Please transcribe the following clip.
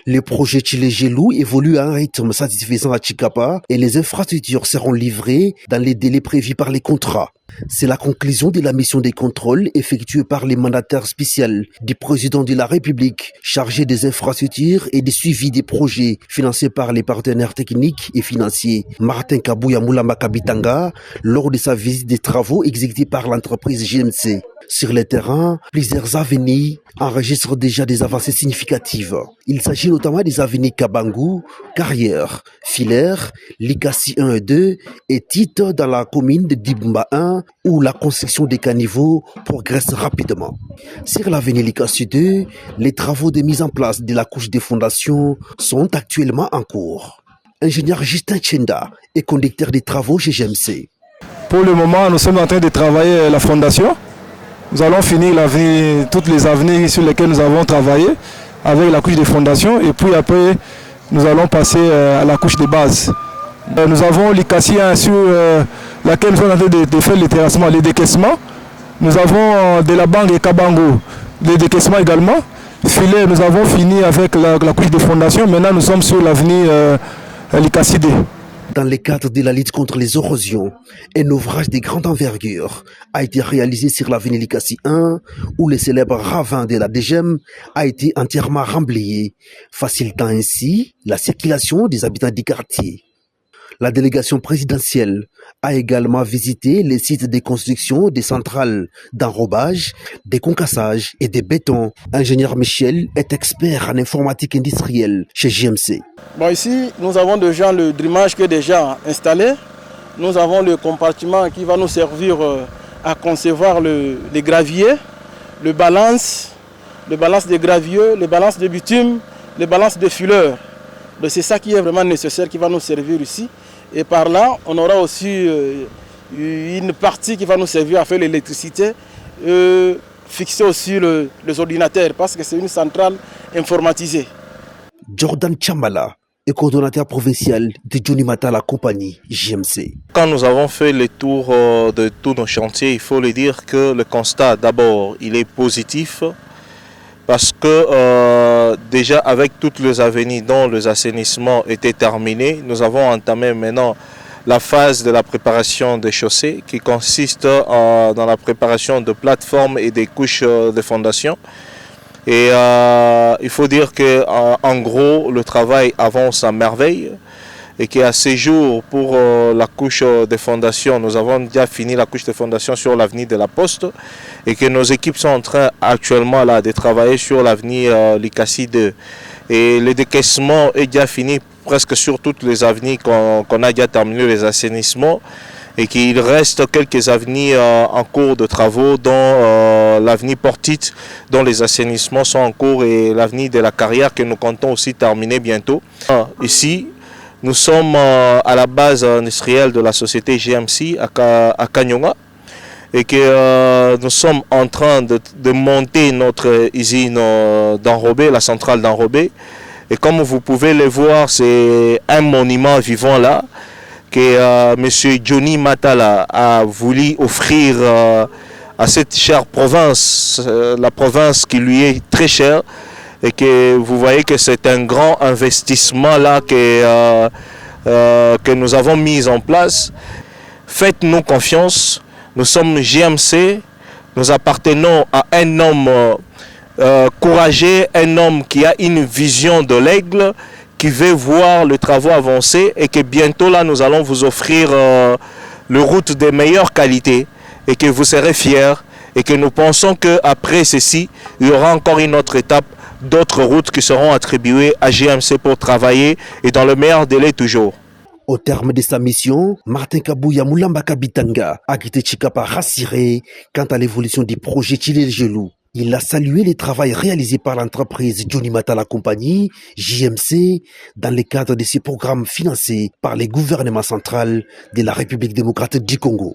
Le projet Tchilé-Gelou évolue à un rythme satisfaisant à Tchikapa et les infrastructures seront livrées dans les délais prévus par les contrats. C'est la conclusion de la mission des contrôles effectuée par les mandataires spéciaux du président de la République chargé des infrastructures et du suivi des projets financés par les partenaires techniques et financiers. Martin Kabouya Moulama Kabitanga, lors de sa visite des travaux exécutés par l'entreprise GMC. Sur le terrain, plusieurs avenues enregistrent déjà des avancées significatives. Il s'agit notamment des avenues Kabangou, Carrière, Filaire, Likasi 1 et 2 et Tite dans la commune de Dibumba 1 où la construction des caniveaux progresse rapidement. Sur l'avenue Likasi 2, les travaux de mise en place de la couche des fondations sont actuellement en cours. Ingénieur Justin Tchenda est conducteur des travaux chez GMC. Pour le moment, nous sommes en train de travailler la fondation. Nous allons finir toutes les avenues sur lesquelles nous avons travaillé avec la couche de fondation et puis après nous allons passer à la couche de base. Nous avons l'Ikassi 1 sur laquelle nous sommes en train de faire le terrassement, les décaissements. Nous avons de la banque et Kabango, les décaissements également. Filet, nous avons fini avec la couche de fondation. Maintenant nous sommes sur l'avenue l'Ikassi 2. Dans le cadre de la lutte contre les érosions, un ouvrage de grande envergure a été réalisé sur l'avenue Likasi 1 où le célèbre ravin de la DGM a été entièrement remblayé, facilitant ainsi la circulation des habitants du quartier. La délégation présidentielle a également visité les sites de construction des centrales d'enrobage, de concassage et de béton. Ingénieur Michel est expert en informatique industrielle chez GMC. Bon, ici, nous avons déjà le drimage qui est déjà installé. Nous avons le compartiment qui va nous servir à concevoir les graviers, le balance des graviers, le balance de bitume, le balance de fileurs. C'est ça qui est vraiment nécessaire, qui va nous servir ici. Et par là, on aura aussi une partie qui va nous servir à faire l'électricité, fixer aussi les ordinateurs, parce que c'est une centrale informatisée. Jordan Chambala est coordonnateur provincial de Johnny Mata, la compagnie GMC. Quand nous avons fait le tour de tous nos chantiers, il faut le dire que le constat d'abord, il est positif. Parce que déjà avec toutes les avenues dont les assainissements étaient terminés, nous avons entamé maintenant la phase de la préparation des chaussées qui consiste dans la préparation de plateformes et des couches de fondation. Et il faut dire qu'en gros, le travail avance à merveille et qu'à ce jour, pour la couche de fondation, nous avons déjà fini la couche de fondation sur l'avenue de la Poste et que nos équipes sont en train actuellement là, de travailler sur l'avenue Likasi 2. Et le décaissement est déjà fini presque sur toutes les avenues qu'on a déjà terminé les assainissements et qu'il reste quelques avenues en cours de travaux, dont l'avenue Portite, dont les assainissements sont en cours, et l'avenue de la Carrière que nous comptons aussi terminer bientôt. Ici, nous sommes à la base industrielle de la société GMC à Kanyonga et que nous sommes en train de monter notre usine d'enrobé, la centrale d'enrobé. Et comme vous pouvez le voir, c'est un monument vivant là que M. Johnny Mata a voulu offrir à cette chère province, la province qui lui est très chère. Et que vous voyez que c'est un grand investissement là que nous avons mis en place. Faites-nous confiance, nous sommes GMC, nous appartenons à un homme courageux, un homme qui a une vision de l'aigle, qui veut voir les travaux avancer et que bientôt là nous allons vous offrir le route de meilleure qualité et que vous serez fiers et que nous pensons qu'après ceci, il y aura encore une autre étape, d'autres routes qui seront attribuées à GMC pour travailler et dans le meilleur délai toujours. Au terme de sa mission, Martin Kabouya Moulamba Kabitanga a quitté Tchikapa rassuré quant à l'évolution du projet Tchilé-Gelou. Il a salué le travail réalisé par l'entreprise Johnny Mata la compagnie, JMC, dans le cadre de ces programmes financés par le gouvernement central de la République démocratique du Congo.